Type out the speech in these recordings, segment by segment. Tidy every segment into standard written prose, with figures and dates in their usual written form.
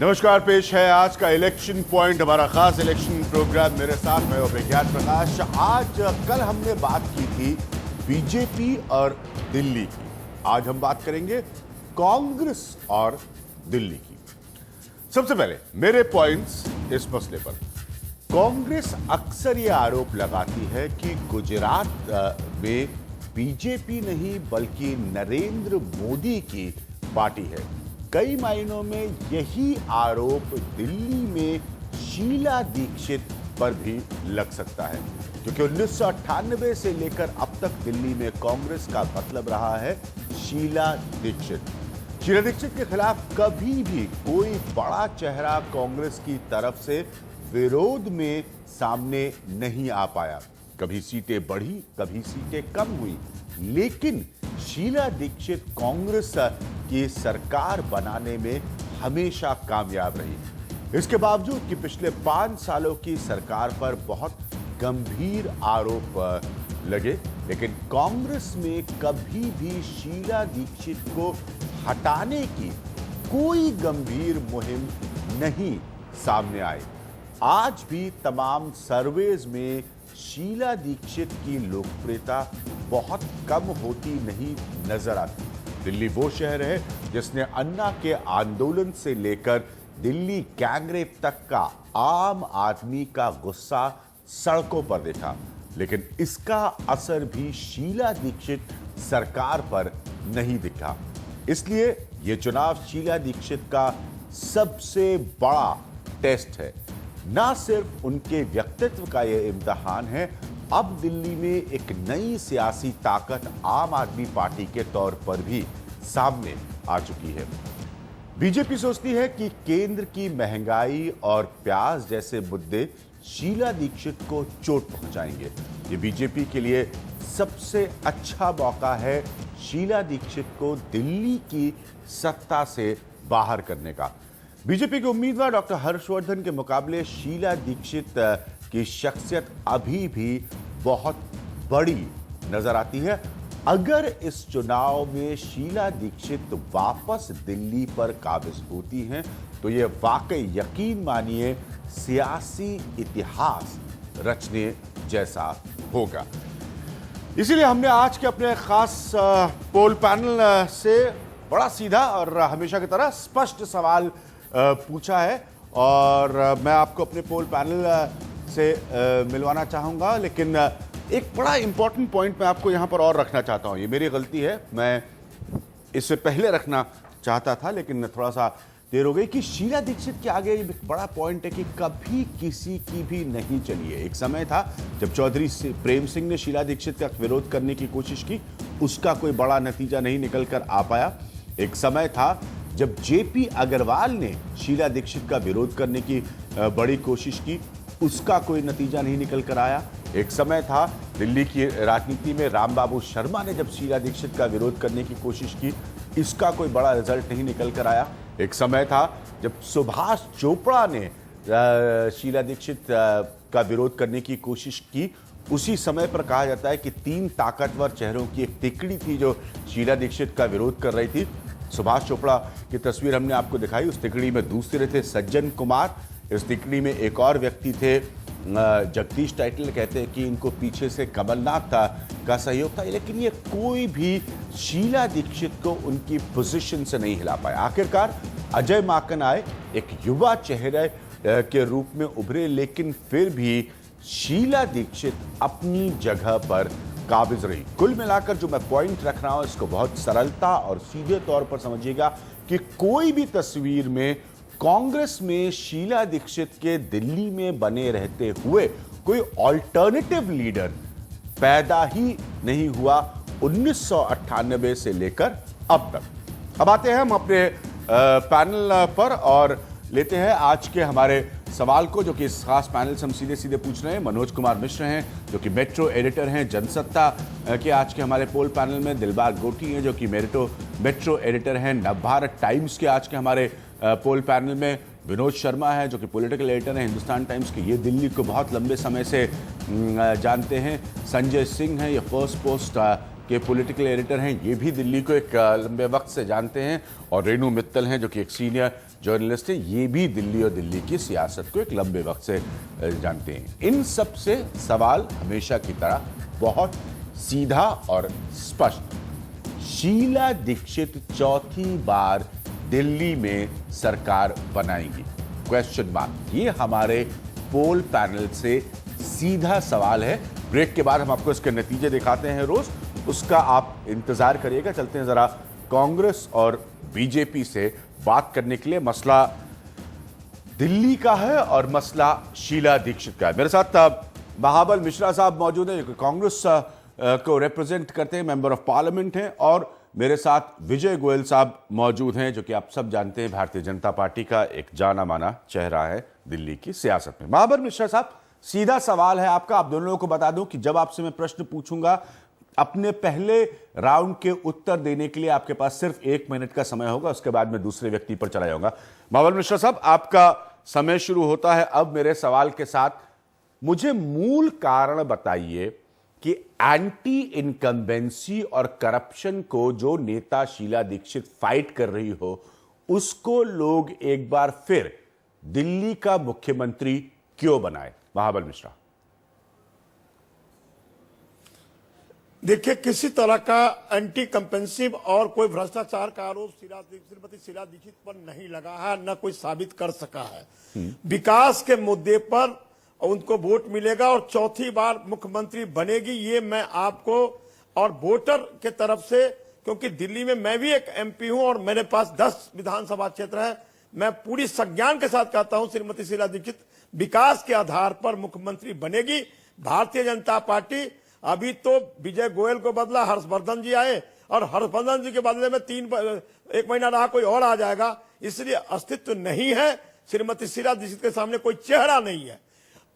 नमस्कार, पेश है आज का इलेक्शन पॉइंट, हमारा खास इलेक्शन प्रोग्राम। मेरे साथ मैं विज्ञान प्रकाश। कल हमने बात की थी बीजेपी और दिल्ली की, आज हम बात करेंगे कांग्रेस और दिल्ली की। सबसे पहले मेरे पॉइंट्स इस मसले पर। कांग्रेस अक्सर ये आरोप लगाती है कि गुजरात में बीजेपी नहीं बल्कि नरेंद्र मोदी की पार्टी है। कई मायनों में यही आरोप दिल्ली में शीला दीक्षित पर भी लग सकता है, क्योंकि 1998 से लेकर अब तक दिल्ली में कांग्रेस का मतलब रहा है शीला दीक्षित। शीला दीक्षित के खिलाफ कभी भी कोई बड़ा चेहरा कांग्रेस की तरफ से विरोध में सामने नहीं आ पाया। कभी सीटें बढ़ी, कभी सीटें कम हुई, लेकिन शीला दीक्षित कांग्रेस की सरकार बनाने में हमेशा कामयाब रही। इसके बावजूद कि पिछले 5 सालों की सरकार पर बहुत गंभीर आरोप लगे, लेकिन कांग्रेस में कभी भी शीला दीक्षित को हटाने की कोई गंभीर मुहिम नहीं सामने आई। आज भी तमाम सर्वेज में शीला दीक्षित की लोकप्रियता बहुत कम होती नहीं नजर आती। दिल्ली वो शहर है जिसने अन्ना के आंदोलन से लेकर दिल्ली गैंगरेप तक का आम आदमी का गुस्सा सड़कों पर देखा, लेकिन इसका असर भी शीला दीक्षित सरकार पर नहीं दिखा। इसलिए ये चुनाव शीला दीक्षित का सबसे बड़ा टेस्ट है। ना सिर्फ उनके व्यक्तित्व का यह इम्तिहान है, अब दिल्ली में एक नई सियासी ताकत आम आदमी पार्टी के तौर पर भी सामने आ चुकी है। बीजेपी सोचती है कि केंद्र की महंगाई और प्याज जैसे मुद्दे शीला दीक्षित को चोट पहुंचाएंगे। ये बीजेपी के लिए सबसे अच्छा मौका है शीला दीक्षित को दिल्ली की सत्ता से बाहर करने का। बीजेपी के उम्मीदवार डॉक्टर हर्षवर्धन के मुकाबले शीला दीक्षित की शख्सियत अभी भी बहुत बड़ी नजर आती है। अगर इस चुनाव में शीला दीक्षित वापस दिल्ली पर काबिज होती हैं, तो ये वाकई यकीन मानिए सियासी इतिहास रचने जैसा होगा। इसीलिए हमने आज के अपने खास पोल पैनल से बड़ा सीधा और हमेशा की तरह स्पष्ट सवाल पूछा है, और मैं आपको अपने पोल पैनल से मिलवाना चाहूँगा। लेकिन एक बड़ा इंपॉर्टेंट पॉइंट मैं आपको यहाँ पर और रखना चाहता हूँ। ये मेरी गलती है, मैं इससे पहले रखना चाहता था लेकिन थोड़ा सा देर हो गई। कि शीला दीक्षित के आगे एक बड़ा पॉइंट है कि कभी किसी की भी नहीं चली है। एक समय था जब चौधरी प्रेम सिंह ने शीला दीक्षित का विरोध करने की कोशिश की, उसका कोई बड़ा नतीजा नहीं निकल कर आ पाया। एक समय था जब जेपी अग्रवाल ने शीला दीक्षित का विरोध करने की बड़ी कोशिश की, उसका कोई नतीजा नहीं निकल कर आया। एक समय था दिल्ली की राजनीति में रामबाबू शर्मा ने जब शीला दीक्षित का विरोध करने की कोशिश की, इसका कोई बड़ा रिजल्ट नहीं निकल कर आया। एक समय था जब सुभाष चोपड़ा ने शीला दीक्षित का विरोध करने की कोशिश की, उसी समय पर कहा जाता है कि 3 ताकतवर चेहरों की एक तिकड़ी थी जो शीला दीक्षित का विरोध कर रही थी। सुभाष चोपड़ा की तस्वीर हमने आपको दिखाई, उस तिकड़ी में दूसरे थे सज्जन कुमार, इस तिकड़ी में एक और व्यक्ति थे जगदीश टाइटल, कहते हैं कि इनको पीछे से कमलनाथ का सहयोग था, लेकिन ये कोई भी शीला दीक्षित को उनकी पोजीशन से नहीं हिला पाया। आखिरकार अजय माकन आए, एक युवा चेहरे के रूप में उभरे, लेकिन फिर भी शीला दीक्षित अपनी जगह पर काबिज रही। कुल मिलाकर जो मैं पॉइंट रख रहा हूं, इसको बहुत सरलता और सीधे तौर पर समझिएगा कि कोई भी तस्वीर में कांग्रेस में शीला दीक्षित के दिल्ली में बने रहते हुए कोई ऑल्टरनेटिव लीडर पैदा ही नहीं हुआ 1998 से लेकर अब तक। अब आते हैं हम अपने पैनल पर और लेते हैं आज के हमारे सवाल को, जो कि इस खास पैनल से हम सीधे सीधे पूछ रहे हैं। मनोज कुमार मिश्र हैं जो कि मेट्रो एडिटर हैं जनसत्ता के आज के हमारे पोल पैनल में। दिलबाग गोटी हैं जो कि मेट्रो एडिटर हैं नवभारत टाइम्स के आज के हमारे पोल पैनल में। विनोद शर्मा है जो कि पॉलिटिकल एडिटर हैं हिंदुस्तान टाइम्स के, ये दिल्ली को बहुत लंबे समय से जानते हैं। संजय सिंह हैं, ये फर्स्ट पोस्ट के पॉलिटिकल एडिटर हैं, ये भी दिल्ली को एक लंबे वक्त से जानते हैं। और रेणु मित्तल हैं जो कि एक सीनियर जर्नलिस्ट हैं, ये भी दिल्ली और दिल्ली की सियासत को एक लंबे वक्त से जानते हैं। इन सब से सवाल हमेशा की तरह बहुत सीधा और स्पष्ट, शीला दीक्षित चौथी बार दिल्ली में सरकार बनाएंगी? Question mark. ये हमारे पोल पैनल से सीधा सवाल है। ब्रेक के बाद हम आपको इसके नतीजे दिखाते हैं रोज, उसका आप इंतजार करिएगा। चलते हैं जरा कांग्रेस और बीजेपी से बात करने के लिए। मसला दिल्ली का है और मसला शीला दीक्षित का है। मेरे साथ महाबल मिश्रा साहब मौजूद हैं, जो कांग्रेस को रिप्रेजेंट करते हैं, मेंबर ऑफ पार्लियामेंट हैं, और मेरे साथ विजय गोयल साहब मौजूद हैं, जो कि आप सब जानते हैं भारतीय जनता पार्टी का एक जाना माना चेहरा है दिल्ली की सियासत में। महाबल मिश्रा साहब, सीधा सवाल है आपका, आप दोनों लोगों को बता दूं कि जब आपसे मैं प्रश्न पूछूंगा, अपने पहले राउंड के उत्तर देने के लिए आपके पास सिर्फ 1 मिनट का समय होगा, उसके बाद मैं दूसरे व्यक्ति पर चला जाऊंगा। महाबल मिश्रा साहब, आपका समय शुरू होता है अब मेरे सवाल के साथ। मुझे मूल कारण बताइए कि एंटी इनकम्बेंसी और करप्शन को जो नेता शीला दीक्षित फाइट कर रही हो, उसको लोग एक बार फिर दिल्ली का मुख्यमंत्री क्यों बनाए? महाबल मिश्रा। देखिए, किसी तरह का एंटी कंपेंसिव और कोई भ्रष्टाचार का आरोप श्रीमती शीला दीक्षित पर नहीं लगा है, न कोई साबित कर सका है। विकास के मुद्दे पर उनको वोट मिलेगा और चौथी बार मुख्यमंत्री बनेगी, ये मैं आपको और वोटर के तरफ से, क्योंकि दिल्ली में मैं भी एक एमपी हूं और मेरे पास 10 विधानसभा क्षेत्र है, मैं पूरी संज्ञान के साथ कहता हूं श्रीमती शीला दीक्षित विकास के आधार पर मुख्यमंत्री बनेगी। भारतीय जनता पार्टी, अभी तो विजय गोयल को बदला हर्षवर्धन जी आए और हर्षवर्धन जी के बदले में 1 महीना रहा कोई और आ जाएगा, इसलिए अस्तित्व नहीं है। श्रीमती शीला दीक्षित के सामने कोई चेहरा नहीं है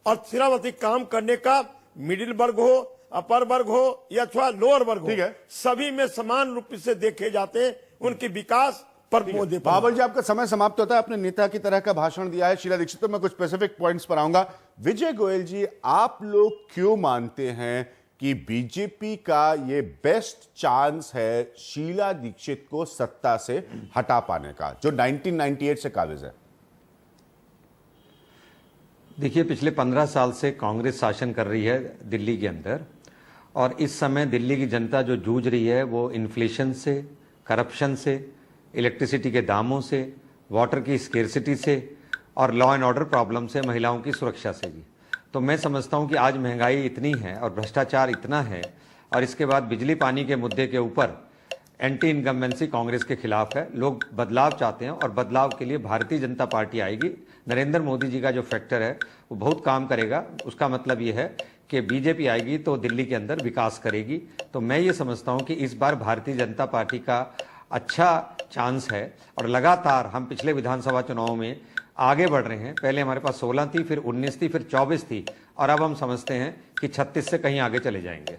और श्रीमती काम करने का मिडिल वर्ग हो, अपर वर्ग हो या अथवा लोअर वर्ग हो, सभी में समान रूप से देखे जाते हैं उनकी विकास पर। बाबल जी, आपका समय समाप्त होता है। अपने नेता की तरह का भाषण दिया है शीला दीक्षित, तो मैं कुछ स्पेसिफिक पॉइंट्स पर आऊंगा। विजय गोयल जी, आप लोग क्यों मानते हैं कि बीजेपी का ये बेस्ट चांस है शीला दीक्षित को सत्ता से हटा पाने का, जो 1998 से काबिज है? देखिए, पिछले 15 साल से कांग्रेस शासन कर रही है दिल्ली के अंदर, और इस समय दिल्ली की जनता जो जूझ रही है वो इन्फ्लेशन से, करप्शन से, इलेक्ट्रिसिटी के दामों से, वाटर की स्केर्सिटी से और लॉ एंड ऑर्डर प्रॉब्लम से, महिलाओं की सुरक्षा से भी। तो मैं समझता हूं कि आज महंगाई इतनी है और भ्रष्टाचार इतना है, और इसके बाद बिजली पानी के मुद्दे के ऊपर एंटी इनकम्बेंसी कांग्रेस के खिलाफ है। लोग बदलाव चाहते हैं और बदलाव के लिए भारतीय जनता पार्टी आएगी। नरेंद्र मोदी जी का जो फैक्टर है वो बहुत काम करेगा। उसका मतलब ये है कि बीजेपी आएगी तो दिल्ली के अंदर विकास करेगी। तो मैं ये समझता हूं कि इस बार भारतीय जनता पार्टी का अच्छा चांस है, और लगातार हम पिछले विधानसभा चुनाव में आगे बढ़ रहे हैं। पहले हमारे पास 16 थी, फिर 19 थी, फिर 24 थी, और अब हम समझते हैं कि 36 से कहीं आगे चले जाएंगे।